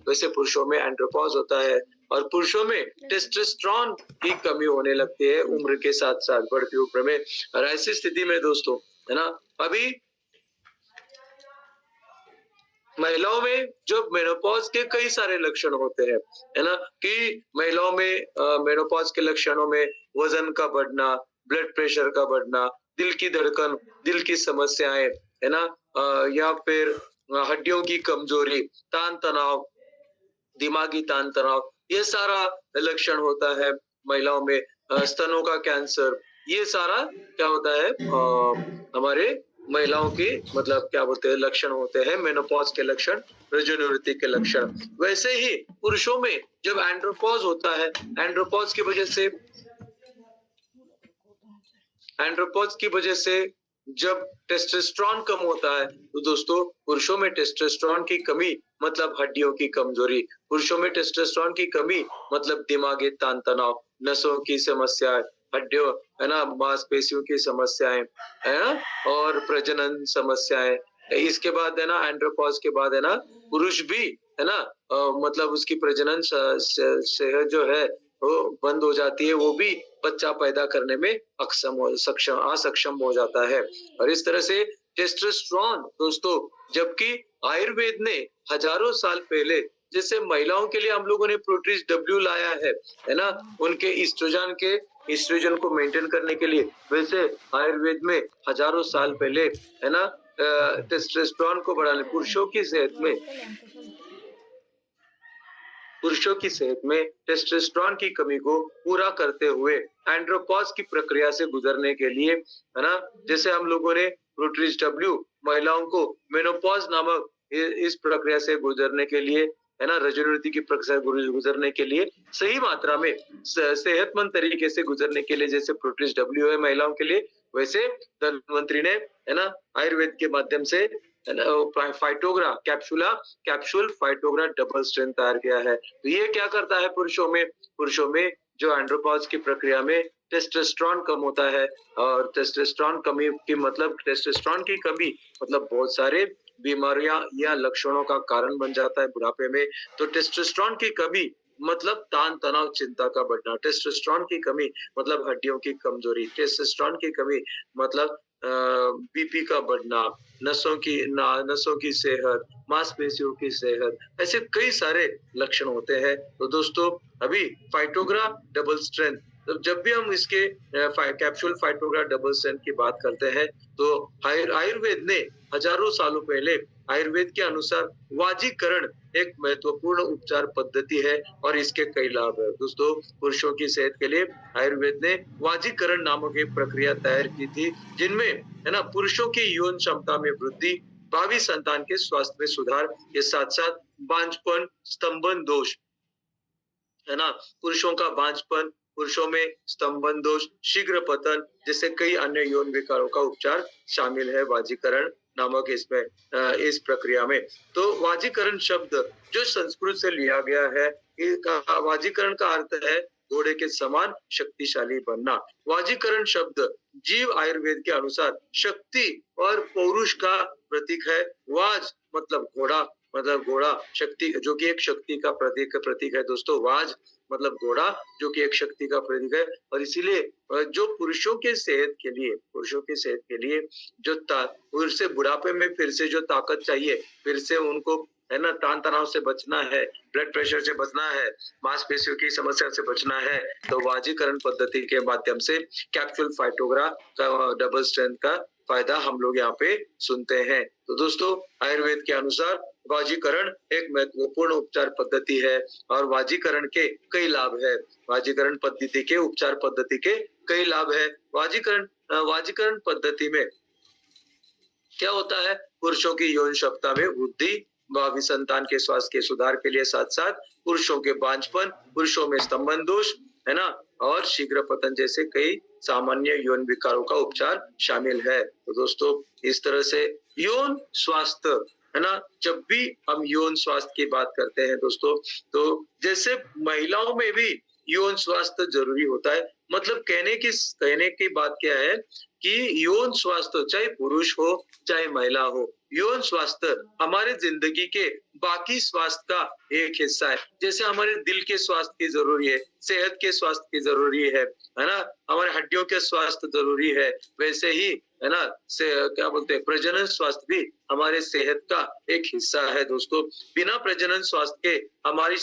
वैसे पुरुषों में एंड्रोपॉज होता है और पुरुषों में टेस्टोस्टेरोन की कमी होने लगती है उम्र के साथ-साथ, बढ़ती उम्र में। और ऐसी स्थिति में दोस्तों, है ना, अभी महिलाओं में जो मेनोपॉज के कई सारे लक्षण होते हैं, है ना? कि महिलाओं में मेनोपॉज के लक्षणों में वजन का बढ़ना, ब्लड प्रेशर का बढ़ना, दिल की धड़कन, दिल की समस्याएं, है ना? या फिर हड्डियों की कमजोरी, तान-तनाव, दिमागी तान-तनाव, ये सारा लक्षण होता है महिलाओं में। स्तनों का कैंसर, ये सारा क्या होता है हमारे महिलाओं की मतलब क्या बोलते हैं लक्षण होते हैं, मेनोपॉज के लक्षण, रजोनिवृत्ति के लक्षण। वैसे ही पुरुषों में जब एंड्रोपॉज होता है, एंड्रोपॉज की वजह से एंड्रोपॉज की वजह से जब टेस्टोस्टेरोन कम होता है, तो दोस्तों पुरुषों में टेस्टोस्टेरोन की कमी मतलब हड्डियों की कमजोरी, पुरुषों में टेस्टोस्टेरोन की कमी मतलब दिमागी तान-तनाव, नसों की समस्याएं, हड्डियों, है ना, मांसपेशियों की समस्याएं, है ना, और प्रजनन समस्याएं। इसके बाद है ना एंड्रोपॉज के बाद है ना पुरुष भी है ना मतलब उसकी प्रजनन सेहत जो है वो बंद हो जाती है, वो भी बच्चा पैदा करने में असक्षम हो जाता है। और इस तरह से टेस्टोस्टेरोन दोस्तों, जबकि आयुर्वेद ने हजारों साल पहले जैसे महिलाओं के लिए हम लोगों ने प्रोटीज डब्ल्यू लाया है ना, उनके ईस्ट्रोजन को मेंटेन करने के लिए, वैसे आयुर्वेद में हजारों साल पहले है ना टेस्टोस्टेरोन को बढ़ाने पुरुषों की सेहत में टेस्टोस्टेरोन की कमी को पूरा करते हुए एंड्रोपॉज की प्रक्रिया से गुजरने के लिए, है ना, जैसे हम लोगों ने प्रोटीज डब्ल्यू महिलाओं को मेनोपॉज नामक इस प्रक्रिया से गुजरने के लिए, है ना, रजोनिवृत्ति की प्रक्रिया से गुजरने के लिए सही मात्रा में सेहतमंद तरीके से गुजरने के लिए जैसे प्रोटीज डब्ल्यू है महिलाओं के लिए, वैसे धन्वंतरी ने, है ना, आयुर्वेद के माध्यम से फाइटोग्रा कैप्सूल फाइटोग्रा डबल स्ट्रेंथ तैयार किया है। तो ये क्या करता है पुरुषों में जो एंड्रोपॉज की प्रक्रिया में टेस्टोस्टेरोन कम होता है, और टेस्टोस्टेरोन की कमी मतलब बहुत सारे बीमारियां या लक्षणों का कारण बन जाता है बुढ़ापे में। तो टेस्टोस्टेरोन की कमी मतलब तान तनाव, चिंता का बढ़ना, टेस्टोस्टेरोन की कमी मतलब हड्डियों की कमजोरी, टेस्टोस्टेरोन की कमी मतलब बीपी का बढ़ना, नसों की सेहत, मांसपेशियों की सेहत, ऐसे कई सारे लक्षण होते हैं। तो दोस्तों अभी फाइटोग्रा डबल स्ट्रेंथ, तो जब भी हम इसके कैप्सूल फाइटोग्रा डबल स्ट्रेंथ की बात करते हैं, तो आयुर्वेद ने हजारों सालों पहले आयुर्वेद के अनुसार वाजीकरण एक महत्वपूर्ण उपचार पद्धति है और इसके कई लाभ है। दोस्तों पुरुषों की सेहत के लिए आयुर्वेद ने वाजीकरण नामक एक प्रक्रिया तैयार की थी, जिनमें है ना पुरुषों की यौन क्षमता में वृद्धि, भावी संतान के स्वास्थ्य में सुधार के साथ साथ बांझपन, स्तंभन दोष, है ना, पुरुषों का बांझपन, पुरुषों में स्तंभन दोष, शीघ्र पतन जैसे कई अन्य यौन विकारों का उपचार शामिल है वाजीकरण नामक इसमें इस प्रक्रिया में। तो वाजीकरण शब्द जो संस्कृत से लिया गया है, वाजीकरण का अर्थ है घोड़े के समान शक्तिशाली बनना। वाजीकरण शब्द जीव आयुर्वेद के अनुसार शक्ति और पौरुष का प्रतीक है। वाज मतलब घोड़ा, शक्ति जो कि एक शक्ति का प्रतीक है दोस्तों। वाज मतलब घोड़ा जो कि एक शक्ति का प्रतीक है, और इसीलिए जो पुरुषों की सेहत के लिए जो फिर से बुढ़ापे में फिर से जो ताकत चाहिए, फिर से उनको है ना तान तनाव से बचना है, ब्लड प्रेशर से बचना है, मांसपेशियों की समस्या से बचना है, तो वाजीकरण पद्धति के माध्यम से कैप्सूल फाइटोग्रा का डबल स्ट्रेंथ का फायदा हम लोग यहाँ पे सुनते हैं। तो दोस्तों आयुर्वेद के अनुसार वाजीकरण एक महत्वपूर्ण उपचार पद्धति है और वाजीकरण के कई लाभ है। वाजीकरण पद्धति के उपचार पद्धति के कई लाभ है। वाजीकरण पद्धति में क्या होता है, पुरुषों की यौन क्षमता में वृद्धि, भावी संतान के स्वास्थ्य के सुधार के लिए साथ साथ पुरुषों के बांझपन, पुरुषों में स्तंभन दोष, है ना, और शीघ्र पतन जैसे कई सामान्य यौन विकारों का उपचार शामिल है। तो दोस्तों इस तरह से यौन स्वास्थ्य, है ना, जब भी हम यौन स्वास्थ्य की बात करते हैं दोस्तों, तो जैसे महिलाओं में भी यौन स्वास्थ्य जरूरी होता है। मतलब कहने की बात क्या है कि यौन स्वास्थ्य चाहे पुरुष हो चाहे महिला हो, यौन स्वास्थ्य हमारे जिंदगी के बाकी स्वास्थ्य का एक हिस्सा है। जैसे हमारे दिल के स्वास्थ्य की जरूरी है, सेहत के स्वास्थ्य की जरूरी है ना, हमारे हड्डियों के स्वास्थ्य जरूरी है, वैसे ही है ना से क्या बोलते हैं प्रजनन स्वास्थ्य भी हमारे सेहत का एक हिस्सा है दोस्तों। बिना प्रजनन स्वास्थ्य के हमारे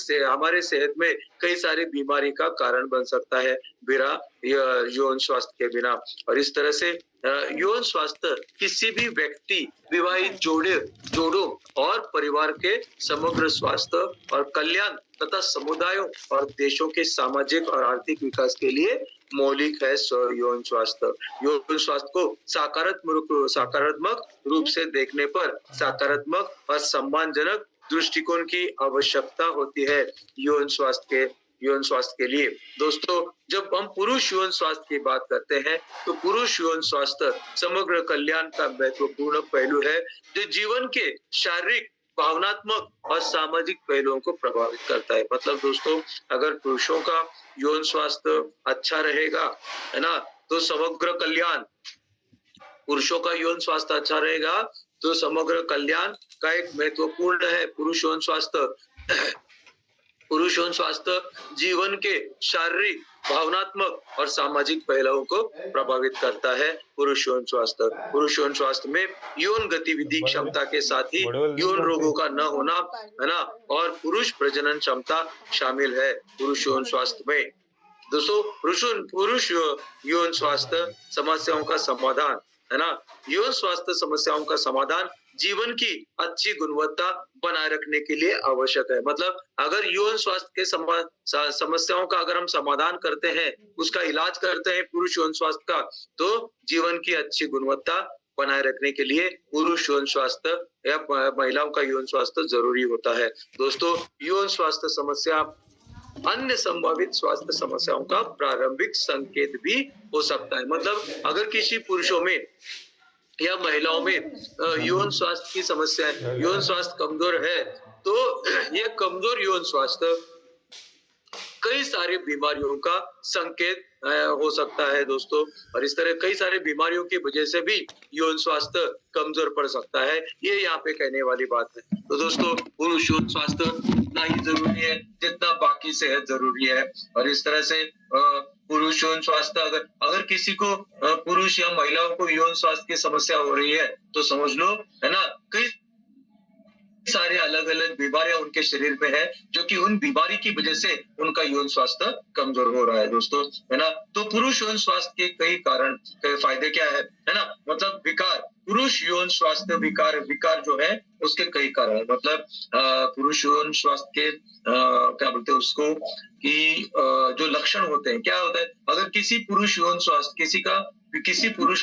सेहत में कई सारी बीमारी का कारण बन सकता है बिना यौन स्वास्थ्य के बिना। और इस तरह से यौन स्वास्थ्य किसी भी व्यक्ति, विवाहित जोड़ों और परिवार के समग्र स्वास्थ्य और कल्याण तथा समुदायों और देशों के सामाजिक और आर्थिक विकास के लिए मौलिक है यौन स्वास्थ्य। यौन स्वास्थ्य को सकारात्मक रूप से देखने पर सकारात्मक और सम्मानजनक दृष्टिकोण की आवश्यकता होती है यौन स्वास्थ्य के लिए। दोस्तों, जब हम पुरुष यौन स्वास्थ्य की बात करते हैं तो पुरुष यौन स्वास्थ्य समग्र कल्याण का महत्वपूर्ण पहलू है जो जीवन के शारीरिक, भावनात्मक और सामाजिक पहलुओं को प्रभावित करता है। मतलब दोस्तों, अगर पुरुषों का यौन स्वास्थ्य अच्छा रहेगा, है ना, तो समग्र कल्याण, पुरुषों का यौन स्वास्थ्य अच्छा रहेगा तो समग्र कल्याण का एक महत्वपूर्ण है पुरुष यौन स्वास्थ्य जीवन के शारीरिक, भावनात्मक और सामाजिक पहलुओं को प्रभावित करता है। पुरुष यौन स्वास्थ्य में यौन गतिविधि क्षमता के साथ ही यौन रोगों का न होना, है ना, और पुरुष प्रजनन क्षमता शामिल है पुरुष यौन स्वास्थ्य में। दोस्तों, पुरुष यौन स्वास्थ्य समस्याओं का समाधान, है ना, यौन स्वास्थ्य समस्याओं का समाधान जीवन की अच्छी गुणवत्ता बनाए रखने के लिए आवश्यक है। मतलब अगर यौन स्वास्थ्य के समस्याओं का अगर हम समाधान करते हैं, उसका इलाज करते हैं पुरुष यौन स्वास्थ्य का, तो जीवन की अच्छी गुणवत्ता बनाए रखने के लिए पुरुष यौन स्वास्थ्य या महिलाओं का यौन स्वास्थ्य जरूरी होता है। दोस्तों, यौन स्वास्थ्य समस्या अन्य संभावित स्वास्थ्य समस्याओं का प्रारंभिक संकेत भी हो सकता है। मतलब अगर किसी पुरुषों में या महिलाओं में यौन स्वास्थ्य की समस्या है, यौन स्वास्थ्य कमजोर है, तो ये कमजोर यौन स्वास्थ्य कई सारी बीमारियों का संकेत हो सकता है दोस्तों। और इस तरह कई सारी बीमारियों की वजह से भी यौन स्वास्थ्य कमजोर पड़ सकता है, ये यहाँ पे कहने वाली बात है। तो दोस्तों, पुरुष यौन स्वास्थ्य उतना ही जरूरी है जितना बाकी सेहत जरूरी है। और इस तरह से पुरुष यौन स्वास्थ्य अगर किसी को पुरुष या महिलाओं को यौन स्वास्थ्य की समस्या हो रही है तो समझ लो, है ना, कई सारे अलग अलग बीमारियां उनके शरीर में है जो कि उन बीमारी की वजह से उनका यौन स्वास्थ्य कमजोर हो रहा है दोस्तों, है ना। तो पुरुष यौन स्वास्थ्य के कई कारण, कई फायदे क्या है ना, मतलब विकार, पुरुष यौन स्वास्थ्य विकार जो है उसके कई कारण, मतलब पुरुष यौन स्वास्थ्य के क्या बोलते हैं उसको कि जो लक्षण होते हैं, क्या होता है, अगर किसी पुरुष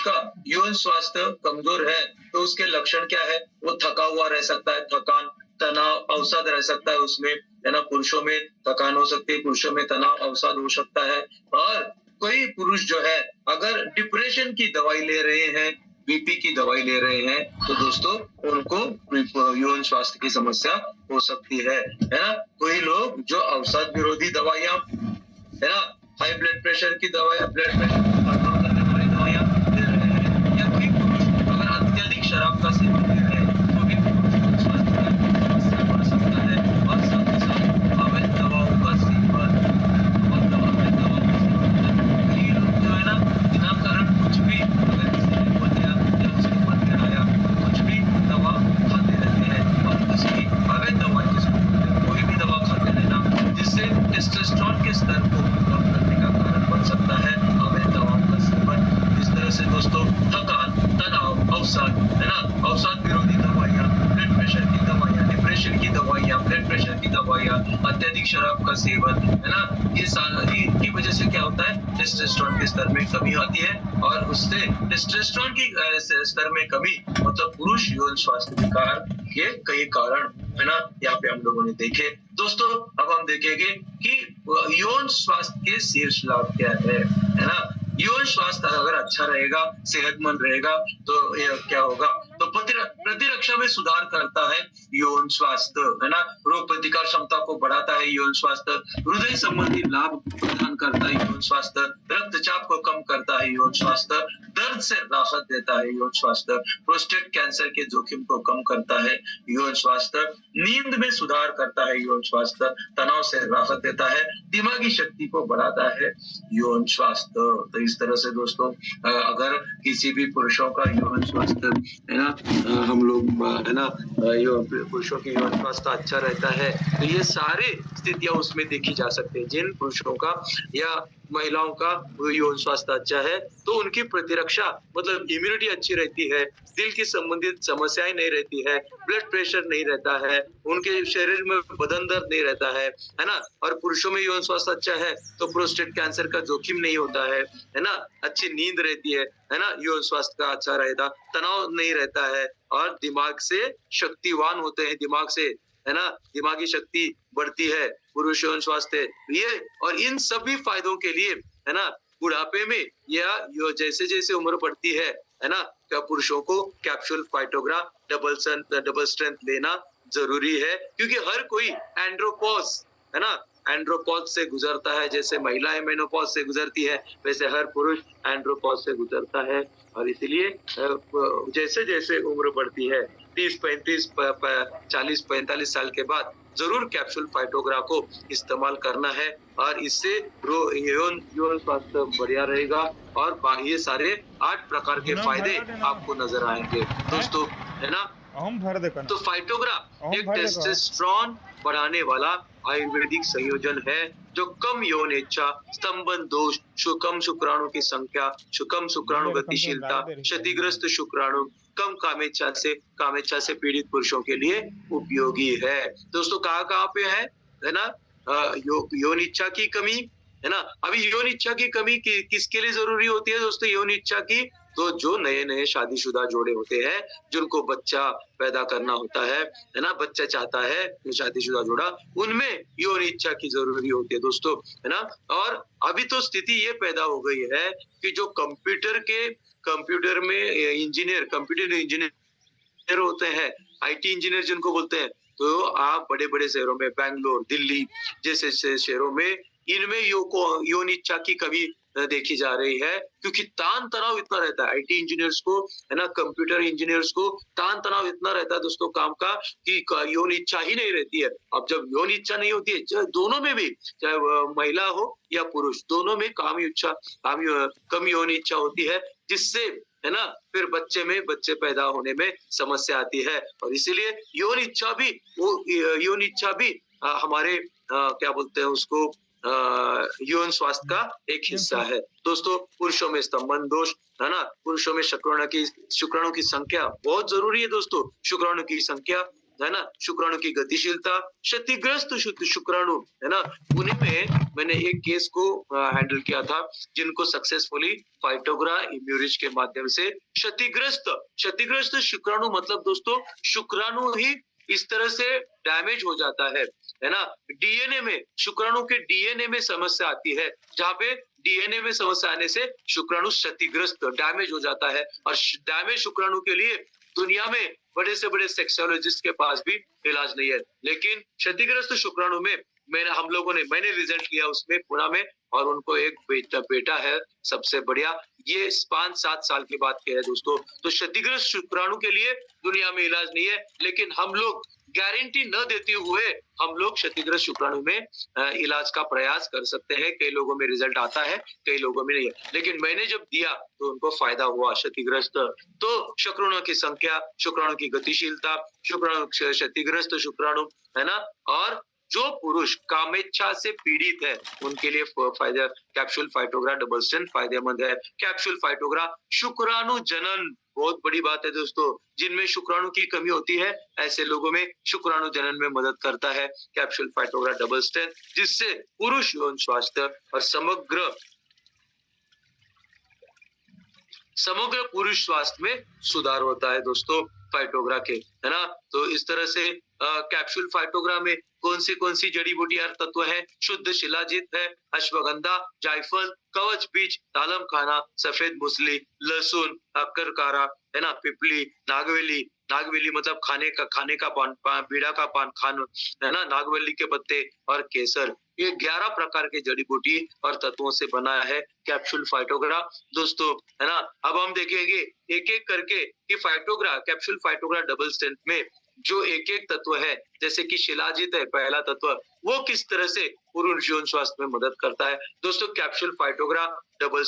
का यौन स्वास्थ्य कमजोर है तो उसके लक्षण क्या है, वो थका हुआ रह सकता है, थकान, तनाव, अवसाद रह सकता है उसमें, है ना, पुरुषों में थकान हो सकती है, पुरुषों में तनाव, अवसाद हो सकता है। और कोई पुरुष जो है अगर डिप्रेशन की दवाई ले रहे हैं, बीपी की दवाई ले रहे हैं, तो दोस्तों उनको यौन स्वास्थ्य की समस्या हो सकती है ना। कोई लोग जो अवसाद विरोधी दवाइयां, है ना, हाई ब्लड प्रेशर की दवाइयां, ब्लड प्रेशर कंट्रोल करने वाली दवाइयां ले रहे हैं, या कोई पुरुष अगर अत्यधिक शराब का सेवन कर रहे हैं तो भी स्वास्थ्य में समस्या बढ़ सकता है। और साथ ही साथ अवैध दवाओं का सेवन, कई लोग जो है ना बिना कारण कुछ भी, अगर किसी ने बोला या उसके मन में आया कुछ भी दवा खाते रहते हैं, और किसी अवैध दवा जिसको कोई भी दवा खाते रहना जिससे टेस्टोस्टेरोन के स्तर को कम करने का कारण बन सकता है अवैध दवाओं का सेवन। इस तरह से दोस्तों थकान, तनाव, अवसाद, है ना, अवसाद विरोधी दवाइयां, ब्लड प्रेशर की दवाइयां, डिप्रेशन की दवाइयां, ब्लड प्रेशर की दवाइयां, अत्यधिक शराब का सेवन, है ना, ये सारी की वजह से क्या होता है, टेस्टोस्टेरोन के स्तर में कमी आती है, और उससे टेस्टोस्टेरोन की स्तर में कमी, मतलब पुरुष यौन स्वास्थ्य विकार के कई कारण, है ना, यहाँ पे हम लोगों ने देखे। दोस्तों, अब हम देखेंगे कि यौन स्वास्थ्य के शीर्ष लाभ क्या है ना। यौन स्वास्थ्य अगर अच्छा रहेगा, सेहतमंद रहेगा, तो क्या होगा, तो प्रतिरक्षा में सुधार करता है यौन स्वास्थ्य, है ना, रोग प्रतिकार क्षमता को बढ़ाता है यौन स्वास्थ्य, हृदय संबंधी लाभ प्रदान करता है यौन स्वास्थ्य, रक्तचाप को कम करता है यौन स्वास्थ्य, दर्द से राहत देता है यौन स्वास्थ्य, प्रोस्टेट कैंसर के जोखिम को कम करता है यौन स्वास्थ्य, नींद में सुधार करता है यौन स्वास्थ्य, तनाव से राहत देता है, दिमागी शक्ति को बढ़ाता है यौन स्वास्थ्य। तो इस तरह से दोस्तों अगर किसी भी पुरुषों का यौन स्वास्थ्य, है ना, हम लोग, है ना, पुरुषों की यौन स्वास्थ्य अच्छा रहता है, तो ये सारे स्थितियां उसमें देखी जा सकती है। जिन पुरुषों का या महिलाओं का यौन स्वास्थ्य अच्छा है तो उनकी प्रतिरक्षा मतलब इम्यूनिटी अच्छी रहती है, दिल की संबंधित समस्याएं नहीं रहती है, ब्लड प्रेशर नहीं रहता है, उनके शरीर में बदन दर्द नहीं रहता है ना। और पुरुषों में यौन स्वास्थ्य अच्छा है तो प्रोस्टेट कैंसर का जोखिम नहीं होता है ना, अच्छी नींद रहती है ना, यौन स्वास्थ्य का अच्छा रहता, तनाव नहीं रहता है और दिमाग से शक्तिवान होते हैं, दिमाग से, है ना, दिमागी शक्ति बढ़ती है पुरुष यौन स्वास्थ्य ये। और इन सभी फायदों के लिए, है ना, बुढ़ापे में या जैसे जैसे उम्र बढ़ती है ना, क्या पुरुषों को कैप्सूल फाइटोग्रा डबल स्ट्रेंथ लेना जरूरी है, क्योंकि हर कोई एंड्रोपॉज, है ना, एंड्रोपॉज से गुजरता है। जैसे महिलाएं मेनोपॉज से गुजरती है वैसे हर पुरुष एंड्रोपॉज से गुजरता है। और इसलिए जैसे जैसे उम्र बढ़ती है 30, 35, 40, 45 साल के बाद जरूर कैप्सूल फाइटोग्रा को इस्तेमाल करना है और इससे यौन स्वास्थ्य बढ़िया रहेगा और ये सारे 8 प्रकार के फायदे आपको नजर आएंगे दोस्तों, है ना। तो फाइटोग्रा एक टेस्टोस्टेरोन बढ़ाने वाला आयुर्वेदिक संयोजन है जो कम यौन इच्छा, स्तंभन दोष, कम शुक्राणु की संख्या, कम शुक्राणु गतिशीलता, क्षतिग्रस्त शुक्राणु, कम कामेच्छा से पीड़ित पुरुषों के लिए उपयोगी है। दोस्तों कहाँ पे है ना, यौन इच्छा की कमी, है ना। अभी यौन इच्छा की कमी किसके लिए जरूरी होती है दोस्तों? यौन इच्छा की तो जो नए शादीशुदा जोड़े होते हैं जिनको बच्चा पैदा करना होता है ना, बच्चा चाहता है शादीशुदा जोड़ा, उनमें यौन इच्छा की जरूरी होती है दोस्तों, है ना। और अभी तो स्थिति ये पैदा हो गई है कि जो कंप्यूटर में कंप्यूटर इंजीनियर होते हैं, आईटी इंजीनियर जिनको बोलते हैं, तो आप बड़े शहरों में बेंगलोर, दिल्ली जैसे शहरों में इनमें यौन इच्छा की कमी देखी जा रही है, क्योंकि तान तनाव इतना रहता है आईटी इंजीनियर्स को, है ना, कंप्यूटर इंजीनियर्स को तान तनाव इतना रहता है दोस्तों काम का कि यौन इच्छा ही नहीं रहती है। अब जब यौन इच्छा नहीं होती है, दोनों में भी, चाहे महिला हो या पुरुष, दोनों में कम यौन इच्छा होती है, जिससे, है ना, फिर बच्चे पैदा होने में समस्या आती है। और इसीलिए यौन इच्छा भी हमारे क्या बोलते हैं उसको, यौन स्वास्थ्य का एक हिस्सा है दोस्तों। पुरुषों में स्तंभन दोष, है ना, पुरुषों में शुक्राणु की संख्या बहुत जरूरी है दोस्तों, शुक्राणु की संख्या, है ना, शुक्राणु की गतिशीलता, क्षतिग्रस्त शुक्राणु, है ना, पुणे में मैंने एक केस को हैंडल किया था जिनको सक्सेसफुली फाइटोग्रा इम्यूरिज के माध्यम से क्षतिग्रस्त शुक्राणु, मतलब दोस्तों शुक्राणु ही इस तरह से डैमेज हो जाता है ना, डीएनए में, शुक्राणु के डीएनए में समस्या आती है, जहाँ पे डीएनए में समस्या आने से शुक्राणु क्षतिग्रस्त डैमेज हो जाता है। और डैमेज शुक्राणु के लिए दुनिया में बड़े से बड़े सेक्सोलॉजिस्ट के पास भी इलाज नहीं है, लेकिन क्षतिग्रस्त शुक्राणु में मैंने रिजल्ट लिया उसमें पुणे में, और उनको एक बेटा है सबसे बढ़िया। ये 5-7 साल की बात की है दोस्तों। तो क्षतिग्रस्त शुक्राणु के लिए दुनिया में इलाज नहीं है, लेकिन हम लोग गारंटी न देते हुए हम लोग क्षतिग्रस्त शुक्राणु में इलाज का प्रयास कर सकते हैं। कई लोगों में रिजल्ट आता है, कई लोगों में नहीं है, लेकिन मैंने जब दिया तो उनको फायदा हुआ। क्षतिग्रस्त तो शुक्राणु की संख्या, शुक्राणु की गतिशीलता, क्षतिग्रस्त शुक्राणु, है ना। और जो पुरुष कामेच्छा से पीड़ित है उनके लिए फायदा कैप्सूल फाइटोग्रा डबल स्ट्रेंथ फायदेमंद है। कैप्सूल फाइटोग्रा शुक्राणु जनन बहुत बड़ी बात है दोस्तों, जिनमें शुक्राणु की कमी होती है ऐसे लोगों में शुक्राणु जनन में मदद करता है कैप्सूल फाइटोग्रा डबल स्ट्रेंथ, जिससे पुरुष यौन स्वास्थ्य और समग्र पुरुष स्वास्थ्य में सुधार होता है दोस्तों फाइटोग्रा के, है ना। तो इस तरह से कैप्सूल फाइटोग्रा में कौन सी जड़ी बूटी और तत्व है? शुद्ध शिलाजीत है, अश्वगंधा, जायफल, कवच बीज, तालम खाना, सफेद मूसली, लहसुन, अक्करकारा, है ना, पिपली, नागवेली, नागवेली मतलब खाने का पान, बीड़ा का पान खान, है ना, नागवेली के पत्ते और केसर। ये 11 प्रकार के जड़ी बूटी और तत्वों से बना है कैप्सूल फाइटोग्रा। दोस्तों, है ना, अब हम देखेंगे एक एक करके कि कैप्सूल फाइटोग्रा डबल स्ट्रेंथ में जो एक एक तत्व है, जैसे कि शिलाजीत है पहला तत्व, वो किस तरह से पुरुष यौन स्वास्थ्य में मदद करता है। दोस्तों, कैप्सूल फाइटोग्रा डबल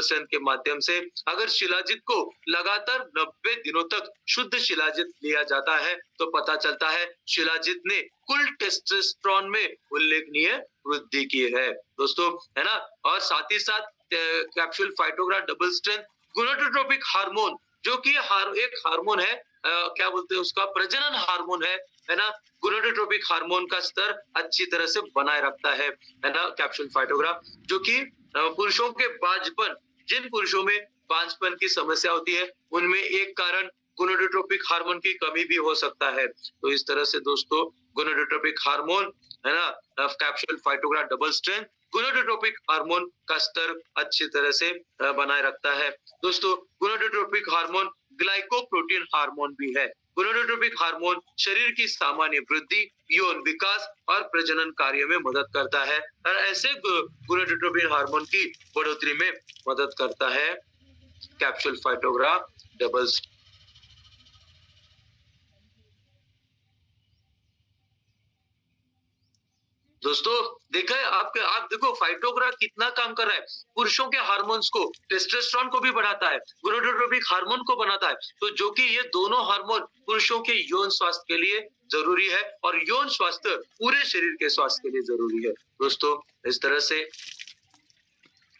स्ट्रेंथ के माध्यम से अगर शिलाजीत को लगातार 90 दिनों तक शुद्ध शिलाजीत लिया जाता है तो पता चलता है शिलाजीत ने कुल टेस्टोस्टेरोन में उल्लेखनीय वृद्धि की है। दोस्तों, है ना, और साथ ही साथ capsule Phytogra double strength gonadotropic hormone, जो कि एक हार्मोन है, क्या बोलते हैं उसका, प्रजनन हार्मोन है ना, गोनाडोट्रोपिक हार्मोन का स्तर अच्छी तरह से बनाए रखता है ना, कैप्सूल फाइटोग्रा, जो कि पुरुषों के बांझपन, जिन पुरुषों में बांझपन की समस्या होती है उनमें एक कारण गोनाडोट्रोपिक हार्मोन की कमी भी हो सकता है। तो इस तरह से दोस्तों गोनाडोट्रोपिक हार्मोन, है ना, capsule Phytogra double strength gonadotropic hormone का स्तर अच्छी तरह से बनाए रखता है। दोस्तों, गोनाडोट्रोपिक हार्मोन ग्लाइकोप्रोटीन हार्मोन भी है। गोनाडोट्रोपिक हार्मोन शरीर की सामान्य वृद्धि, यौन विकास और प्रजनन कार्य में मदद करता है और ऐसे गोनाडोट्रोपिक हार्मोन की बढ़ोतरी में मदद करता है कैप्सूल फाइटोग्रा डबल। दोस्तों, देखा है आप देखो फाइटोग्रा कितना काम कर रहा है, पुरुषों के हार्मोन्स को, टेस्टोस्टेरोन को भी बढ़ाता है, गोनाडोट्रोपिक हार्मोन को बनाता है, तो जो कि ये दोनों हार्मोन पुरुषों के यौन स्वास्थ्य के लिए जरूरी है और यौन स्वास्थ्य पूरे शरीर के स्वास्थ्य के लिए जरूरी है। दोस्तों, इस तरह से,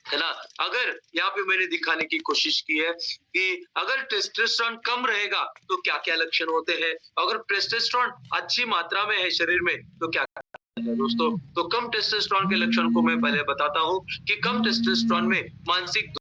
है ना, अगर यहाँ पे मैंने दिखाने की कोशिश की है कि अगर टेस्टोस्टेरोन कम रहेगा तो क्या क्या लक्षण होते हैं, अगर टेस्टोस्टेरोन अच्छी मात्रा में है शरीर में तो क्या है। दोस्तों, तो कम टेस्टोस्टेरोन के लक्षण को मैं पहले बताता हूँ कि कम टेस्टोस्टेरोन में मानसिक,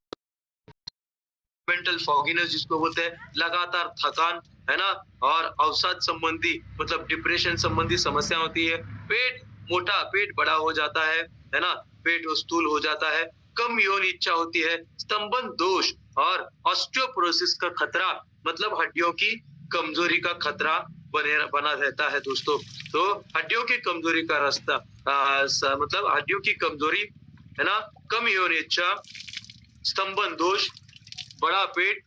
मेंटल फॉगिनेस जिसको बोलते हैं, लगातार थकान, है ना, और अवसाद संबंधी मतलब डिप्रेशन संबंधी समस्या होती है, पेट बड़ा हो जाता है ना, पेट स्थूल हो जाता है, कम यौन इच्छा होती है, स्तंभन दोष और ऑस्टियोपोरोसिस का खतरा मतलब हड्डियों की कमजोरी का खतरा बना रहता है। दोस्तों, तो हड्डियों की कमजोरी का रास्ता मतलब हड्डियों की कमजोरी, है ना, कम यौन इच्छा, स्तंभन दोष, बड़ा पेट,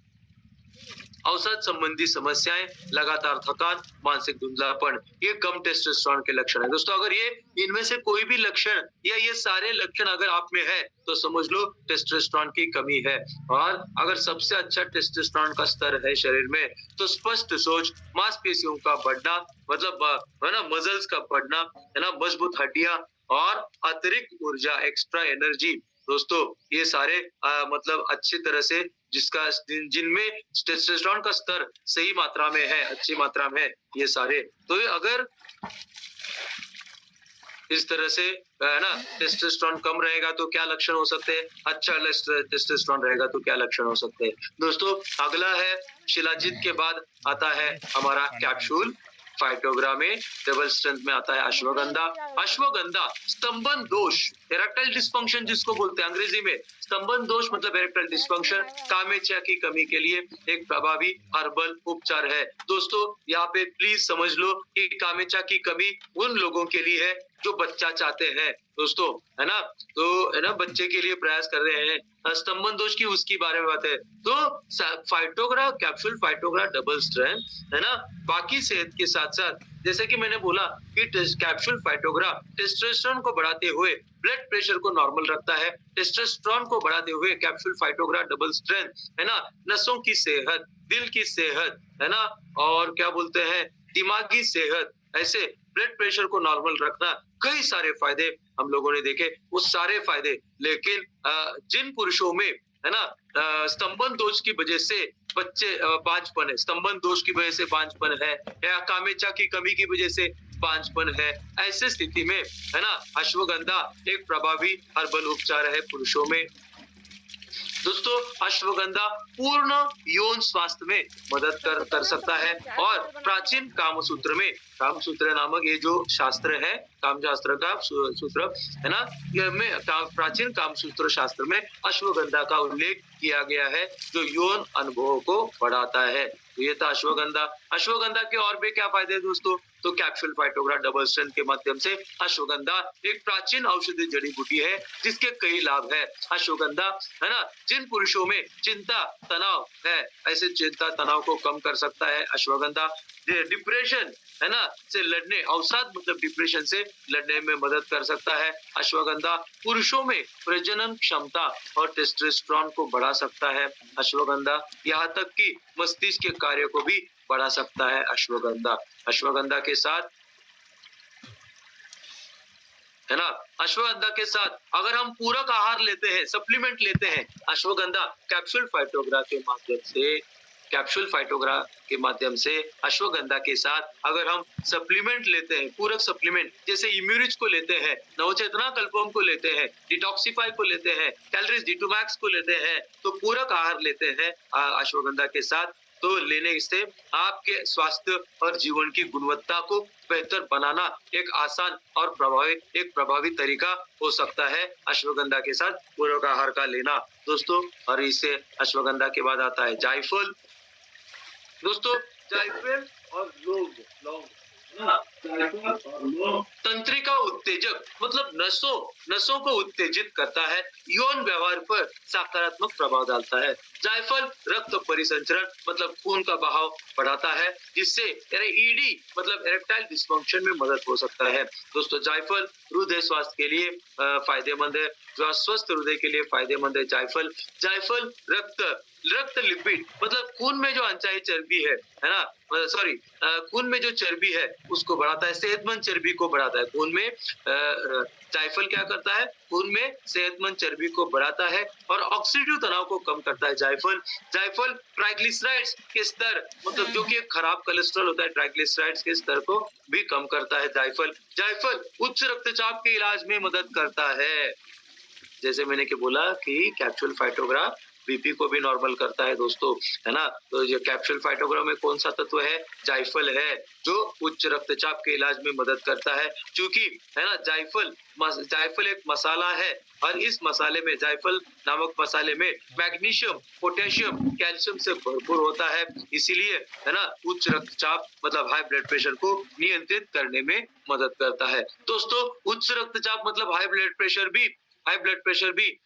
अवसाद संबंधी समस्याएं, लगातार थकान, मानसिक धुंधलापन, ये कम टेस्टोस्टेरोन के लक्षण है। दोस्तों, अगर ये इनमें से कोई भी लक्षण या ये सारे लक्षण अगर आप में है तो समझ लो टेस्टोस्टेरोन की कमी है। और अगर सबसे अच्छा टेस्टोस्टेरोन का स्तर है शरीर में तो स्पष्ट सोच, मांसपेशियों का बढ़ना मतलब, है ना, मसल्स का बढ़ना, है ना, मजबूत हड्डियां और अतिरिक्त ऊर्जा, एक्स्ट्रा एनर्जी। दोस्तों, ये सारे मतलब अच्छी तरह से जिनमें टेस्टोस्टेरोन का स्तर सही मात्रा में है, अच्छी मात्रा में है, ये सारे, तो अगर इस तरह से, है ना, टेस्टोस्टेरोन कम रहेगा तो क्या लक्षण हो सकते हैं, अच्छा टेस्टोस्टेरोन रहेगा तो क्या लक्षण हो सकते हैं। दोस्तों, अगला है शिलाजीत के बाद आता है हमारा कैप्सूल फाइटोग्रा में डबल स्ट्रेंथ में आता है अश्वगंधा। अश्वगंधा स्तंभन दोष, इरेक्टाइल डिस्फंक्शन जिसको बोलते हैं अंग्रेजी में, स्तंभन दोष मतलब इरेक्टाइल डिस्फंक्शन, कामेच्या की कमी के लिए एक प्रभावी हर्बल उपचार है। दोस्तों, यहाँ पे प्लीज समझ लो कि कामेच्या की कमी उन लोगों के लिए है जो बच्चा चाहते हैं। दोस्तों, है ना, तो है ना, बच्चे के लिए प्रयास कर रहे हैं, स्तंभन दोष की उसकी बारे में बात है। तो फाइटोग्रा, कैप्सूल फाइटोग्रा डबल स्ट्रेंथ, है ना, बाकी सेहत के साथ साथ जैसे कि मैंने बोला कि कैप्सूल फाइटोग्रा टेस्टोस्टेरोन को बढ़ाते हुए ब्लड प्रेशर को नॉर्मल रखता है, टेस्टोस्टेरोन को बढ़ाते हुए कैप्सूल फाइटोग्रा डबल स्ट्रेंथ, है ना, नसों की सेहत, दिल की सेहत, है ना, और क्या बोलते हैं, दिमागी सेहत, ऐसे ब्लड प्रेशर को नॉर्मल रखना, कई सारे फायदे हम लोगों ने देखे, वो सारे फायदे। लेकिन जिन पुरुषों में, है ना, स्तंभन दोष की वजह से बच्चे बांझपन है, स्तंभन दोष की वजह से बांझपन है या कामेच्या की कमी की वजह से बांझपन है, ऐसे स्थिति में, है ना, अश्वगंधा एक प्रभावी हर्बल उपचार है पुरुषों में। दोस्तों अश्वगंधा पूर्ण यौन स्वास्थ्य में मदद कर सकता है और प्राचीन कामसूत्र नामक ये जो शास्त्र है, कामशास्त्र का सूत्र है ना, ये में प्राचीन कामसूत्र शास्त्र में अश्वगंधा का उल्लेख किया गया है जो यौन अनुभवों को बढ़ाता है। तो ये था अश्वगंधा। अश्वगंधा के और भी क्या फायदे हैं दोस्तों? तो कैप्सूल फाइटोग्रा डबल स्ट्रेंथ के माध्यम से अश्वगंधा एक प्राचीन औषधि जड़ी बूटी है जिसके कई लाभ है। अश्वगंधा है ना, जिन पुरुषों में चिंता तनाव है, ऐसे चिंता तनाव को कम कर सकता है अश्वगंधा। डिप्रेशन है ना से लड़ने, अवसाद मतलब डिप्रेशन से लड़ने में मदद कर सकता है अश्वगंधा। पुरुषों में प्रजनन क्षमता और टेस्टोस्टेरोन को बढ़ा सकता है अश्वगंधा। यहाँ तक कि मस्तिष्क के कार्य को भी बढ़ा सकता है अश्वगंधा। अश्वगंधा के साथ है ना, अश्वगंधा के साथ अगर हम पूरक आहार लेते हैं, सप्लीमेंट लेते हैं, अश्वगंधा कैप्सूल फाइटोग्रा के माध्यम से अश्वगंधा के साथ अगर हम सप्लीमेंट लेते हैं, पूरक सप्लीमेंट जैसे इम्यूरिच को लेते हैं, नवचेतना कल्पम को लेते हैं, डिटॉक्सिफाई को लेते हैं, कैलोरीज डिटोमैक्स को लेते हैं, तो पूरक आहार लेते हैं अश्वगंधा के साथ, तो लेने से आपके स्वास्थ्य और जीवन की गुणवत्ता को बेहतर बनाना एक आसान और प्रभावी तरीका हो सकता है अश्वगंधा के साथ पूरक आहार का लेना दोस्तों। और इससे अश्वगंधा के बाद आता है जायफल। दोस्तों जायफल और लौंग तंत्रिका उत्तेजक मतलब नसों को उत्तेजित करता है, यौन व्यवहार पर सकारात्मक प्रभाव डालता है। जायफल रक्त परिसंचरण मतलब खून का बहाव बढ़ाता है, जिससे ईडी मतलब इरेक्टाइल डिस्फंक्शन में मदद हो सकता है। दोस्तों जायफल हृदय स्वास्थ्य के लिए फायदेमंद है, जो स्वस्थ हृदय के लिए फायदेमंद है जायफल रक्त लिपिड मतलब खून में जो अनचाही चर्बी है ना, सॉरी खून में जो चर्बी है उसको बढ़ाता है, सेहतमंद चर्बी को बढ़ाता है। खून में जायफल क्या करता है? खून में सेहतमंद चर्बी को बढ़ाता है और ऑक्सीडेटिव तनाव को कम करता है जायफल ट्राइग्लिसराइड्स के स्तर मतलब जो कि खराब कोलेस्ट्रॉल होता है, ट्राइग्लिसराइड्स के स्तर को भी कम करता है जायफल उच्च रक्तचाप के इलाज में मदद करता है। जैसे मैंने क्या बोला कि कैप्सूल फाइटोग्रा बीपी को भी नॉर्मल करता है दोस्तों, है ना। तो ये कैप्सूल फाइटोग्रा में कौन सा तत्व है? जायफल है, जो उच्च रक्तचाप के इलाज में मदद करता है। क्योंकि है ना जायफल एक मसाला है और इस मसाले में, जायफल नामक मसाले में मैग्नीशियम, पोटेशियम, कैल्शियम से भरपूर होता है, इसीलिए है ना उच्च रक्तचाप मतलब हाई ब्लड प्रेशर को नियंत्रित करने में मदद करता है। दोस्तों उच्च रक्तचाप मतलब हाई ब्लड प्रेशर भी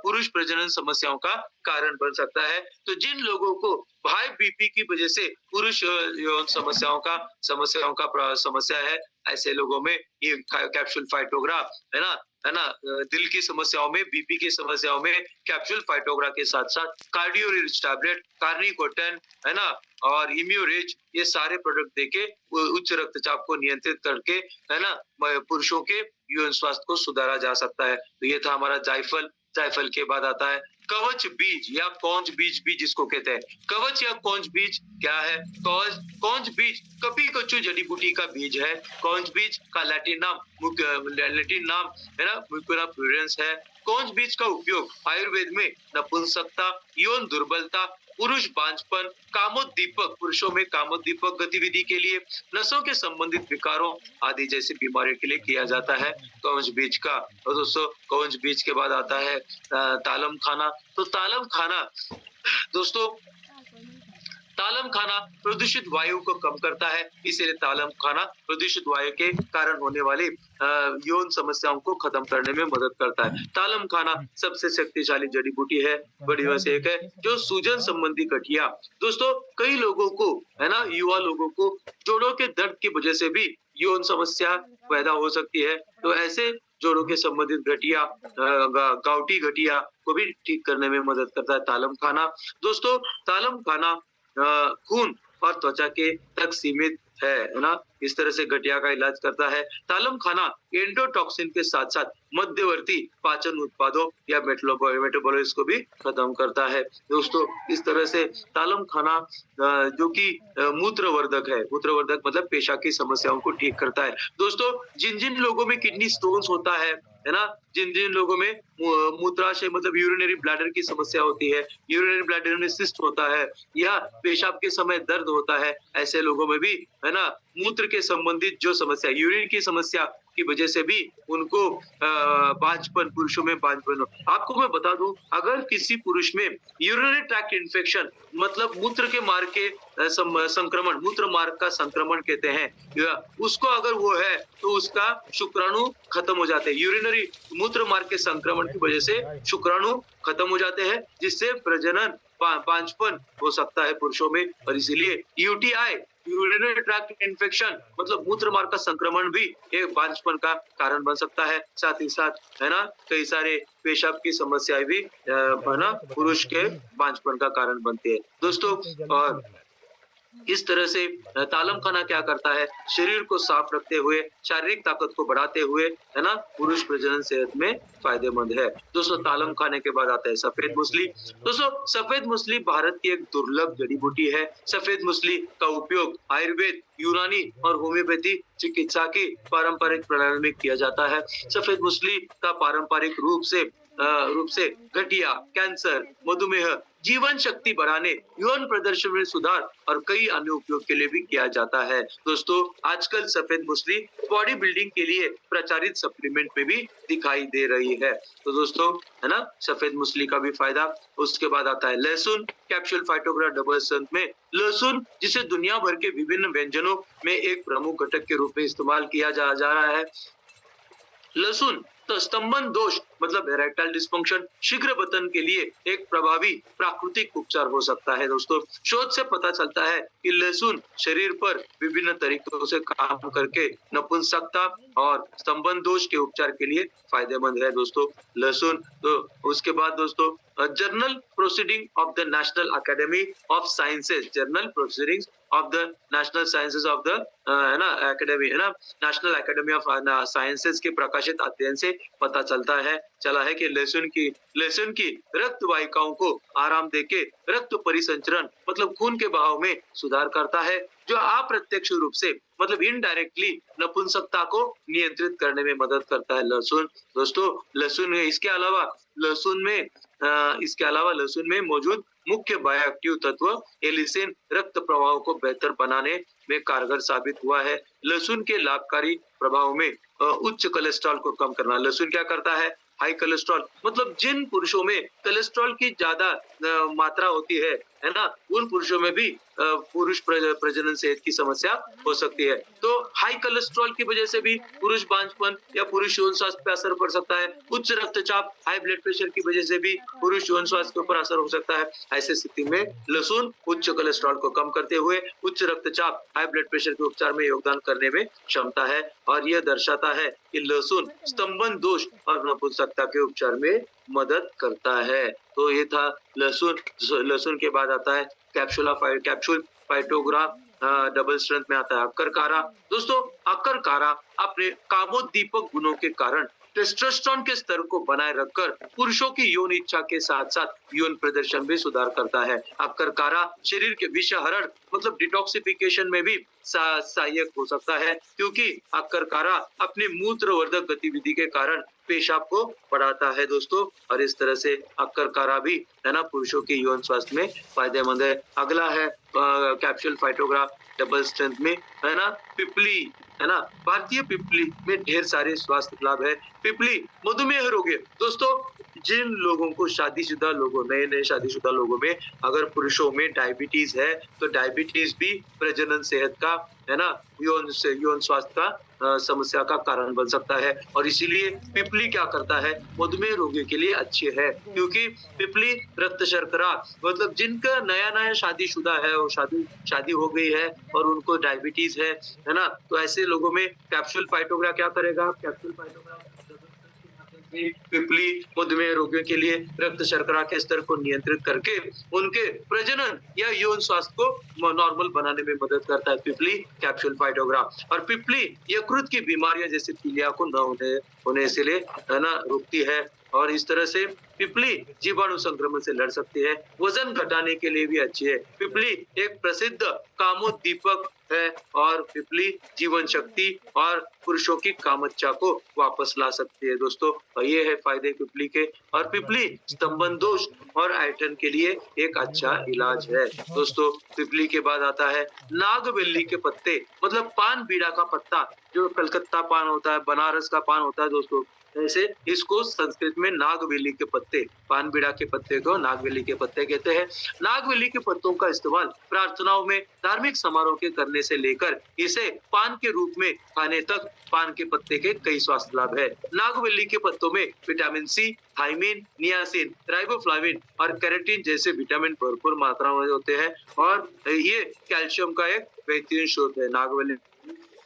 पुरुष प्रजनन समस्याओं का कारण बन सकता है। तो जिन लोगों को हाई बीपी की वजह से पुरुष यौन समस्या है, ऐसे लोगों में ये कैप्सूल फाइटोग्रा है ना दिल की समस्याओं में, बीपी की समस्याओं में कैप्सूल फाइटोग्रा के साथ साथ कार्डियोरिच टैबलेट, कार्निकोटेन है ना और इम्यूरिज, ये सारे प्रोडक्ट देके उच्च रक्तचाप को नियंत्रित करके है ना पुरुषों के यौन स्वास्थ्य को सुधारा जा सकता है। तो ये था हमारा जायफल के बाद आता है कवच बीज या कौंच बीज भी जिसको कहते हैं। कवच या कौंच बीज क्या है? कौंच बीज कपी कचू जड़ी बूटी का बीज है। कौंच बीज का लैटिन नाम है ना म्यूकोरा प्लूरेंस है। कौंच बीज का उपयोग आयुर्वेद में नपुंसकता, यौन दुर्बलता, पुरुष बांझपन, कामोद्दीपक, पुरुषों में कामोद्दीपक गतिविधि के लिए, नसों के संबंधित विकारों आदि जैसी बीमारियों के लिए किया जाता है कौंच बीज का। और दोस्तों कौंच बीज के बाद आता है तालम खाना। तो तालम खाना दोस्तों, तालम खाना प्रदूषित वायु को कम करता है, इसीलिए तालम खाना प्रदूषित वायु के कारण होने वाली यौन समस्याओं को खत्म करने में मदद करता है। तालम खाना सबसे शक्तिशाली जड़ी बूटी है, बड़ी में से एक है, जो सूजन संबंधी गठिया। दोस्तों कई लोगों को है ना, युवा लोगों को जोड़ों के दर्द की वजह से भी यौन समस्या पैदा हो सकती है, तो ऐसे जोड़ों के संबंधित गठिया, गाउटी गठिया को भी ठीक करने में मदद करता है तालम खाना। दोस्तों तालम खाना खून और त्वचा के तक सीमित है ना, इस तरह से गठिया का इलाज करता है। तालम खाना एंडोटॉक्सिन के साथ साथ मध्यवर्ती पाचन उत्पादों या मेटाबॉलिज्म को भी खत्म करता है। दोस्तों इस तरह से तालम खाना जो कि मूत्रवर्धक है, मूत्रवर्धक मतलब पेशाब की समस्याओं को ठीक करता है। दोस्तों जिन जिन लोगों में किडनी स्टोन्स होता है है ना, जिन जिन लोगों में मूत्राशय मतलब यूरिनरी ब्लैडर की समस्या होती है, यूरिनरी ब्लैडर में सिस्ट होता है या पेशाब के समय दर्द होता है, ऐसे लोगों में भी है ना मूत्र के संबंधित जो समस्या यूरिन की समस्या की वजह से भी उनको बांझपन, पुरुषों में बांझपन आपको मैं बता दूं, अगर किसी पुरुष में यूरिनरी ट्रैक्ट इन्फेक्शन मतलब मूत्र के मार्ग के संक्रमण, मूत्र मार्ग का संक्रमण कहते हैं, या उसको अगर वो है तो उसका शुक्राणु खत्म हो जाते हैं। यूरिनरी मूत्र मार्ग के संक्रमण की वजह से शुक्राणु खत्म हो जाते हैं, जिससे प्रजनन बांझपन हो सकता है पुरुषों में, और इसीलिए यूटीआई यूरिनरी ट्रैक्ट इन्फेक्शन मतलब मूत्र मार्ग का संक्रमण भी एक बांझपन का कारण बन सकता है। साथ ही साथ है ना कई सारे पेशाब की समस्याएं भी है ना पुरुष के बांझपन का कारण बनती है दोस्तों। और इस तरह से तालम खाना क्या करता है, शरीर को साफ रखते हुए, शारीरिक ताकत को बढ़ाते हुए है ना पुरुष प्रजनन सेहत में फायदेमंद है दोस्तों। तालम खाने के बाद आता है सफेद मूसली। दोस्तों सफेद मूसली भारत की एक दुर्लभ जड़ी बूटी है। सफेद मूसली का उपयोग आयुर्वेद, यूनानी और होम्योपैथी चिकित्सा की पारंपरिक प्रणाली में किया जाता है। सफेद मूसली का पारंपरिक रूप से गठिया, कैंसर, मधुमेह, जीवन शक्ति बढ़ाने, यौन प्रदर्शन में सुधार और कई अन्य उपयोग के लिए भी किया जाता है। दोस्तों आजकल सफेद मूसली बॉडी बिल्डिंग के लिए प्रचारित सप्लीमेंट में भी दिखाई दे रही है। तो दोस्तों है ना सफेद मूसली का भी फायदा। उसके बाद आता है लहसुन, कैप्सूल फाइटोग्रा डबल स्ट्रेंथ में लहसुन, जिसे दुनिया भर के विभिन्न व्यंजनों में एक प्रमुख घटक के रूप में इस्तेमाल किया जा रहा है। लहसुन तो स्तंभन दोष मतलब इरेक्टाइल डिस्फंक्शन, शीघ्र पतन के लिए एक प्रभावी प्राकृतिक उपचार हो सकता है। दोस्तों शोध से पता चलता है कि लहसुन शरीर पर विभिन्न तरीकों से काम करके नपुंसकता और स्तंभन दोष के उपचार के लिए फायदेमंद है दोस्तों लहसुन। तो उसके बाद दोस्तों journal proceeding of the national academy of sciences, journal proceedings of the national sciences of the है ना एकेडमी, है ना नेशनल एकेडमी ऑफ साइंसेज के प्रकाशित अध्ययन से पता चला है कि लहसुन की रक्त वाहिकाओं को आराम देके रक्त परिसंचरण मतलब खून के बहाव में सुधार करता है, जो अप्रत्यक्ष रूप से मतलब इनडायरेक्टली नपुंसकता को नियंत्रित करने में मदद करता है लहसुन। दोस्तों लहसुन इसके अलावा लहसुन में मौजूद मुख्य बायोएक्टिव तत्व एलिसिन रक्त प्रवाह को बेहतर बनाने में कारगर साबित हुआ है। लहसुन के लाभकारी प्रभाव में उच्च कोलेस्ट्रॉल को कम करना। लहसुन क्या करता है, हाई कोलेस्ट्रॉल मतलब जिन पुरुषों में कोलेस्ट्रॉल की ज्यादा मात्रा होती है ना, उन पुरुषों में भी पुरुष प्रजनन सेहत की समस्या हो सकती है। तो हाई कोलेस्ट्रॉल की वजह से भी पुरुष बांझपन या पुरुष यौन स्वास्थ्य पर असर पड़ सकता है। उच्च रक्तचाप, हाई ब्लड प्रेशर की वजह से भी पुरुष यौन स्वास्थ्य के ऊपर असर हो सकता है। ऐसी स्थिति में लहसुन उच्च कोलेस्ट्रॉल को कम करते हुए उच्च रक्तचाप, हाई ब्लड प्रेशर के उपचार में योगदान करने में क्षमता है, और यह दर्शाता है कि लहसुन स्तंभन दोष और नपुंसकता के उपचार में मदद करता है। तो ये था लहसुन। लहसुन के बाद आता है कैप्सूल फाइटोग्रा डबल स्ट्रेंथ में आता है अक्करकारा। दोस्तों अक्करकारा अपने कामोद्दीपक गुणों के कारण टेस्टोस्टेरोन के स्तर को बनाए रखकर पुरुषों की यौन इच्छा के साथ साथ यौन प्रदर्शन में सुधार करता है। अक्करकारा शरीर के विषहरण मतलब डिटॉक्सिफिकेशन में भी सहायक हो सकता है, क्योंकि अक्करकारा अपनी मूत्रवर्धक गतिविधि के कारण पेशाब को बढ़ाता है दोस्तों, और इस तरह से अक्करकारा भी है ना पुरुषों के यौन स्वास्थ्य में फायदेमंद है। अगला है कैप्सूल फाइटोग्रा डबल स्ट्रेंथ में है ना पिपली, है ना भारतीय पिपली में ढेर सारे स्वास्थ्य लाभ है। पिपली मधुमेह रोगी। दोस्तों जिन लोगों को नए शादीशुदा लोगों में अगर पुरुषों में डायबिटीज है, तो डायबिटीज भी प्रजनन सेहत का है ना यौन स्वास्थ्य का समस्या का कारण बन सकता है, और इसीलिए पिपली क्या करता है मधुमेह रोगी के लिए अच्छी है, क्योंकि पिपली रक्त शर्करा मतलब जिनका नया शादीशुदा है और शादी हो गई है और उनको डायबिटीज है ना, तो ऐसे लोगों में कैप्सूल फाइटोग्रा क्या करेगा, कैप्सूल फाइटोग्रा पिपली मधुमेह रोगियों के लिए रक्त शर्करा के स्तर को नियंत्रित करके उनके प्रजनन या यौन स्वास्थ्य को नॉर्मल बनाने में मदद करता है पिपली कैप्सूल फाइटोग्रा। और पिपली यकृत की बीमारियां जैसे पीलिया को न होने से है ना रोकती है, और इस तरह से पिपली जीवाणु संक्रमण से लड़ सकती है। वजन घटाने के लिए भी अच्छी है। पिपली एक प्रसिद्ध कामोद्दीपक है और पिपली जीवन शक्ति और पुरुषों की कामच्छा को वापस ला सकती है दोस्तों। और ये है फायदे पिपली के। और पिपली स्तंभन दोष और ऐंठन के लिए एक अच्छा इलाज है दोस्तों। पिपली के बाद आता है नागवेली के पत्ते, मतलब पान बीड़ा का पत्ता, जो कलकत्ता पान होता है, बनारस का पान होता है दोस्तों, ऐसे इसको संस्कृत में नागवेली के पत्ते, पान बीड़ा के पत्ते को नागवेली के पत्ते कहते हैं। नागवेली के पत्तों का इस्तेमाल प्रार्थनाओं में, धार्मिक समारोह के करने से लेकर इसे पान के रूप में खाने तक पान के पत्ते के कई स्वास्थ्य लाभ है। नागवेली के पत्तों में vitamin C, thiamine, niacin, riboflavin और कैरोटीन जैसे विटामिन भरपूर मात्रा में होते हैं और ये कैल्शियम का एक बेहतरीन स्रोत है। नागवेली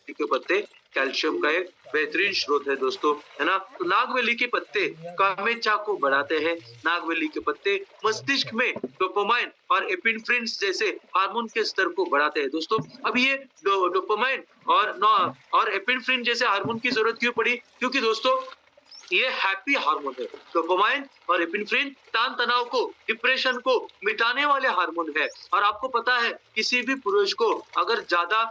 के पत्ते कैल्शियम का एक बेहतरीन स्रोत है दोस्तों, है ना। तो नागवेली के पत्ते कामेच्छा को बढ़ाते हैं। नागवेली के पत्ते मस्तिष्क में डोपामाइन और एपिनेफ्रिन जैसे हार्मोन के स्तर को बढ़ाते हैं दोस्तों। अब ये डोपामाइन और एपिनेफ्रिन जैसे हार्मोन की जरूरत क्यों पड़ी? क्योंकि दोस्तों ये हैप्पी हार्मोन है। डोपामाइन और एपिनेफ्रिन तान तनाव को, डिप्रेशन को मिटाने वाले हार्मोन है। और आपको पता है किसी भी पुरुष को अगर ज्यादा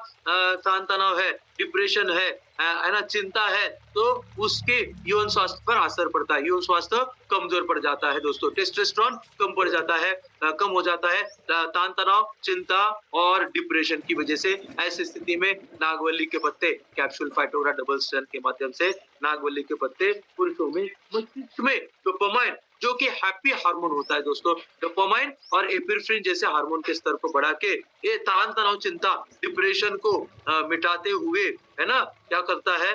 तान तनाव है, डिप्रेशन है ना, चिंता है, तो उसके यौन स्वास्थ्य पर असर पड़ता है। यौन स्वास्थ्य कमजोर पड़ जाता है दोस्तों। टेस्टोस्टेरोन कम पड़ जाता है, कम हो जाता है तान तनाव, चिंता और डिप्रेशन की वजह से। ऐसी स्थिति में नागवल्ली के पत्ते कैप्सूल फाइटोग्रा डबल स्ट्रैंड के माध्यम से नागवल्ली के पत्ते पुरुषों में मस्तिष्क में डोपामाइन, जो कि हैप्पी हार्मोन होता है दोस्तों, डोपामाइन और एपिनेफ्रिन जैसे हार्मोन के स्तर को बढ़ा के ये तान तनाव, चिंता, डिप्रेशन को मिटाते हुए, है ना, क्या करता है,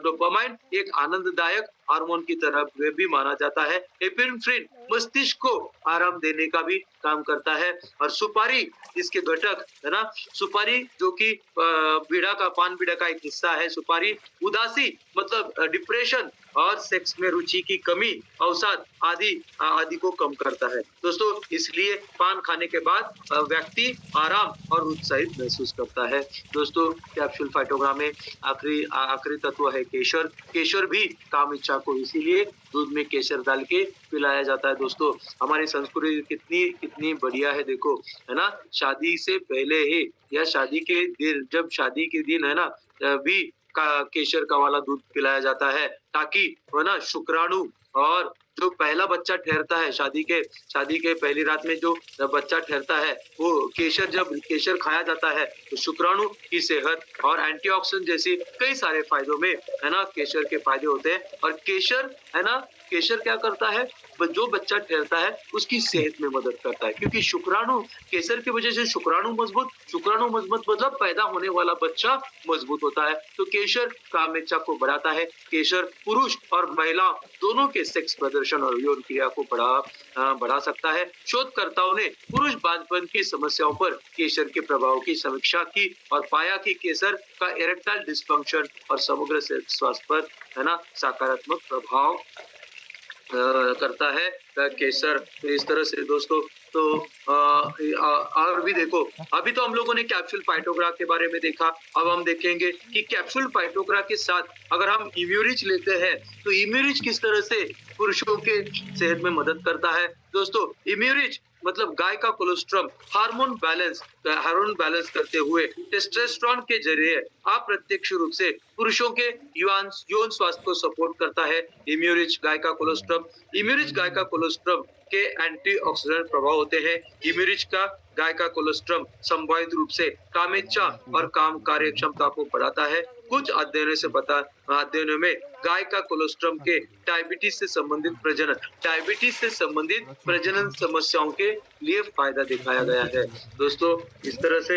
डोपामाइन एक आनंददायक हार्मोन की तरह भी माना जाता है। एपिनेफ्रिन मस्तिष्क को आराम देने का भी काम करता है। और सुपारी इसके घटक, है ना, सुपारी जो कि बीड़ा का, पान बीड़ा का एक हिस्सा है। सुपारी उदासी मतलब डिप्रेशन और सेक्स में रुचि की कमी, अवसाद आदि को कम करता है दोस्तों। इसलिए पान खाने के बाद व्यक्ति आराम और उत्साहित महसूस करता है दोस्तों। कैप्सूल फाइटोग्रा में आखिरी तत्व है केसर। केसर भी काम इच्छा को इसीलिए दूध में केसर डाल के पिलाया जाता है दोस्तों। हमारी संस्कृति कितनी बढ़िया है देखो, है ना। शादी से पहले ही या शादी के दिन, जब शादी के दिन, है ना, भी केसर का वाला दूध पिलाया जाता है, ताकि, है ना, शुक्राणु और जो पहला बच्चा ठहरता है शादी के पहली रात में जो बच्चा ठहरता है, वो जब केसर खाया जाता है तो शुक्राणु की सेहत और एंटीऑक्सीडेंट जैसे कई सारे फायदों में, है ना, केसर के फायदे होते हैं। और केसर, है ना, केसर क्या करता है, जो बच्चा ठहरता है उसकी सेहत में मदद करता है, क्योंकि शुक्राणु, केसर की वजह से शुक्राणु मजबूत मतलब पैदा होने वाला बच्चा मजबूत होता है। तो केसर कामेच्छा को बढ़ाता है। केसर पुरुष और महिला दोनों के सेक्स प्रदर्शन और यौन क्रिया को बढ़ा सकता है। शोधकर्ताओं ने पुरुष बांझपन की समस्याओं पर केसर के प्रभाव की समीक्षा की और पाया कि केसर का इरेक्टाइल डिस्फंक्शन और समग्र स्वास्थ्य पर, है ना, सकारात्मक प्रभाव करता है केसर। तो इस तरह से दोस्तों, तो और भी देखो, अभी तो हम लोगों ने कैप्सूल फाइटोग्रा के बारे में देखा। अब हम देखेंगे कि कैप्सूल फाइटोग्रा के साथ अगर हम इम्यूरिच लेते हैं तो इम्यूरिच किस तरह से पुरुषों के सेहत में मदद करता है दोस्तों। इम्यूरिच मतलब गाय का कोलेस्ट्रॉल हार्मोन बैलेंस करते हुए टेस्टोस्टेरोन के जरिए अप्रत्यक्ष रूप से पुरुषों के यौन स्वास्थ्य को सपोर्ट करता है। इम्यूरिच गाय का कोलेस्ट्रॉल के एंटीऑक्सीडेंट प्रभाव होते हैं। इम्यूरिच का गाय का कोलेस्ट्रॉल संभावित रूप से कामेच्छा और काम कार्य क्षमता को बढ़ाता है। कुछ अध्ययनों में गाय का कोलेस्ट्रॉल के डायबिटीज से संबंधित प्रजनन समस्याओं के लिए फायदा दिखाया गया है दोस्तों। इस तरह से,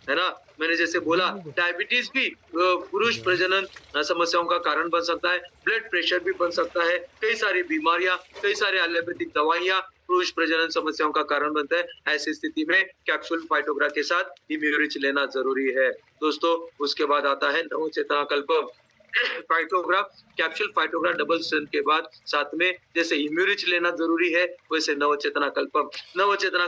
है ना, मैंने जैसे बोला, डायबिटीज भी पुरुष प्रजनन समस्याओं का कारण बन सकता है। ब्लड प्रेशर भी बन सकता है। कई सारी बीमारियां, कई सारे एलोपैथिक दवाइयां पुरुष प्रजनन समस्याओं का कारण बनता है। ऐसी स्थिति में कैप्सूल फाइटोग्रा के साथ इम्यूरिच लेना जरूरी है दोस्तों। उसके बाद आता है नवचेतना कल्पम फाइटोग्रा। कैप्सूल फाइटोग्रा डबल स्ट्रेंथ के बाद साथ में जैसे इम्यूरिच लेना जरूरी है, वैसे नवचेतना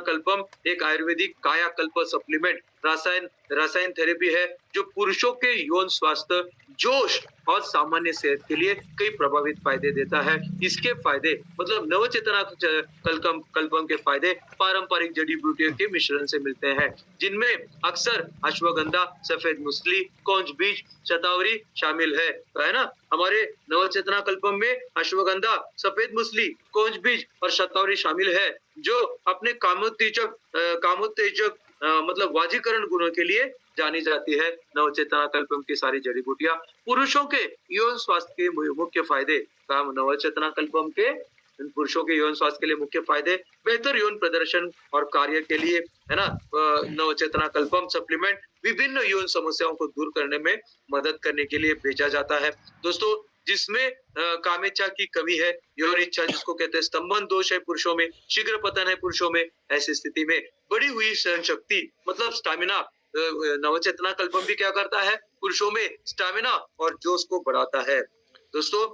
कल्पम एक आयुर्वेदिक कायाकल्प सप्लीमेंट रसायन रसायन थेरेपी है जो पुरुषों के यौन स्वास्थ्य, जोश और सामान्य सेहत के लिए कई प्रभावित फायदे देता है। इसके फायदे मतलब नवचेतना कल्पम के फायदे पारंपरिक जड़ी बूटियों के मिश्रण से मिलते हैं, जिनमें अक्सर अश्वगंधा, सफेद मूसली, कौंज बीज, शतावरी शामिल है ना। हमारे नवचेतना कल्पम में अश्वगंधा, सफेद मूसली, कौंज बीज और शतावरी शामिल है, जो अपने कामोत्तेजक मतलब वाजीकरण गुणों के लिए जानी जाती है। नवचेतना कल्पम की सारी जड़ी बूटियां पुरुषों के यौन स्वास्थ्य के मुख्य फायदे। नवचेतना कल्पम के पुरुषों के यौन स्वास्थ्य के लिए मुख्य फायदे, बेहतर यौन प्रदर्शन और कार्य के लिए, है ना। नवचेतना कल्पम सप्लीमेंट विभिन्न यौन समस्याओं को दूर करने में मदद करने के लिए भेजा जाता है दोस्तों। जिसमें कामेच्छा की कमी है, यौन इच्छा जिसको कहते हैं, स्तंभन दोष है पुरुषों में, शीघ्र पतन है पुरुषों में, ऐसी स्थिति में बढ़ी हुई सहन शक्ति मतलब स्टामिना, नवचेतना कल्पम भी क्या करता है, पुरुषों में स्टामिना और जोश को बढ़ाता है। दोस्तों,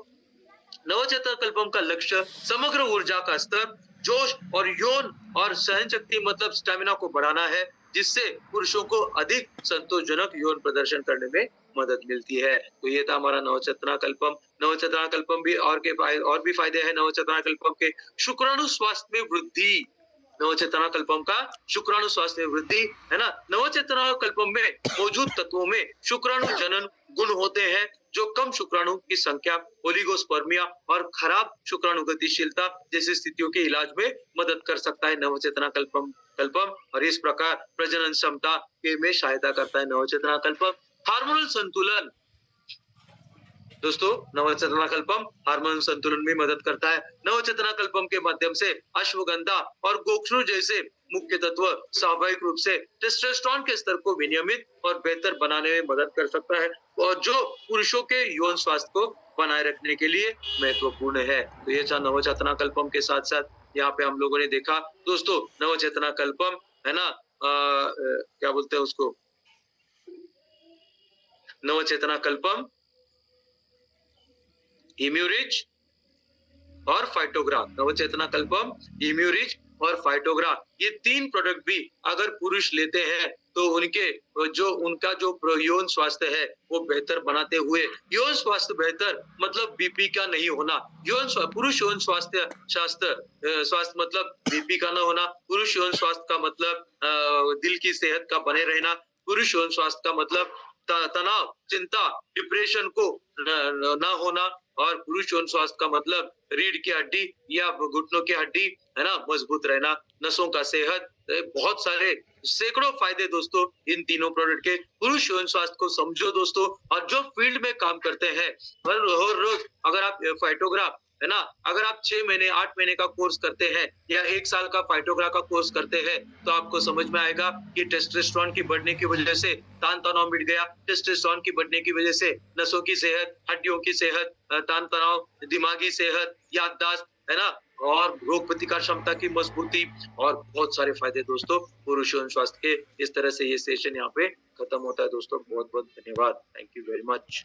नवचेतना कल्पम का लक्ष्य समग्र ऊर्जा का स्तर, जोश और यौन और सहन शक्ति मतलब स्टेमिना को बढ़ाना है, जिससे पुरुषों को अधिक संतोषजनक यौन प्रदर्शन करने में मदद मिलती है। तो ये था हमारा नवचेतना कल्पम। नवचेतना कल्पम भी और भी फायदे हैं नवचेतना कल्पम के। शुक्राणु स्वास्थ्य में वृद्धि, नवचेतना कल्पम का शुक्राणु स्वास्थ्य में वृद्धि, है ना। नवचेतना कल्पम में मौजूद तत्वों में शुक्राणु जनन गुण होते हैं, जो कम शुक्राणु की संख्या, ओलिगोस्पर्मिया और खराब शुक्राणु गतिशीलता जैसी स्थितियों के इलाज में मदद कर सकता है नवचेतना कल्पम और इस प्रकार प्रजनन क्षमता के में सहायता करता है नवचेतना कल्पम। हार्मोनल संतुलन, दोस्तों नवचेतना कल्पम हार्मोन संतुलन में मदद करता है। नवचेतना कल्पम के माध्यम से अश्वगंधा और गोक्षरू जैसे मुख्य तत्व स्वाभाविक रूप से टेस्टोस्टेरोन के स्तर को विनियमित और बेहतर बनाने में मदद कर सकता है, और जो पुरुषों के यौन स्वास्थ्य को बनाए रखने के लिए महत्वपूर्ण है। तो ये था नवचेतना कल्पम के साथ साथ यहाँ पे हम लोगों ने देखा दोस्तों नवचेतना कल्पम, है ना, क्या बोलते हैं उसको, नवचेतना कल्पम, इम्यूरिच और फाइटोग्रा। नवचेतना कल्पम, इम्यूरिच और फाइटोग्रा, ये तीन प्रोडक्ट भी अगर पुरुष लेते हैं तो उनका जो यौन स्वास्थ्य है वो बेहतर बनाते हुए, यौन स्वास्थ्य बेहतर मतलब बीपी का नहीं होना, पुरुष यौन स्वास्थ्य मतलब बीपी का न होना, पुरुष यौन स्वास्थ्य का मतलब दिल की सेहत का बने रहना, पुरुष यौन स्वास्थ्य का मतलब तनाव, चिंता, डिप्रेशन को न होना, और पुरुष यौन स्वास्थ्य का मतलब रीढ़ की हड्डी या घुटनों की हड्डी, है ना, मजबूत रहना, नसों का सेहत, बहुत सारे सैकड़ों फायदे दोस्तों इन तीनों प्रोडक्ट के। पुरुष यौन स्वास्थ्य को समझो दोस्तों, और जो फील्ड में काम करते हैं हर रोज अगर आप फाइटोग्राफ, है ना, अगर आप 6 महीने 8 महीने का कोर्स करते हैं या 1 साल का फाइटोग्रा का कोर्स करते हैं, तो आपको समझ में आएगा कि टेस्टोस्टेरोन की बढ़ने की वजह से तान तनाव मिट गया, टेस्टोस्टेरोन की बढ़ने की वजह से नसों की सेहत, हड्डियों की सेहत, तान तनाव, दिमागी सेहत, याददाश्त, है ना, और रोग प्रतिकार क्षमता की मजबूती और बहुत सारे फायदे दोस्तों पुरुष यौन स्वास्थ्य के। इस तरह से ये सेशन यहाँ पे खत्म होता है दोस्तों। बहुत बहुत धन्यवाद। Thank you very much.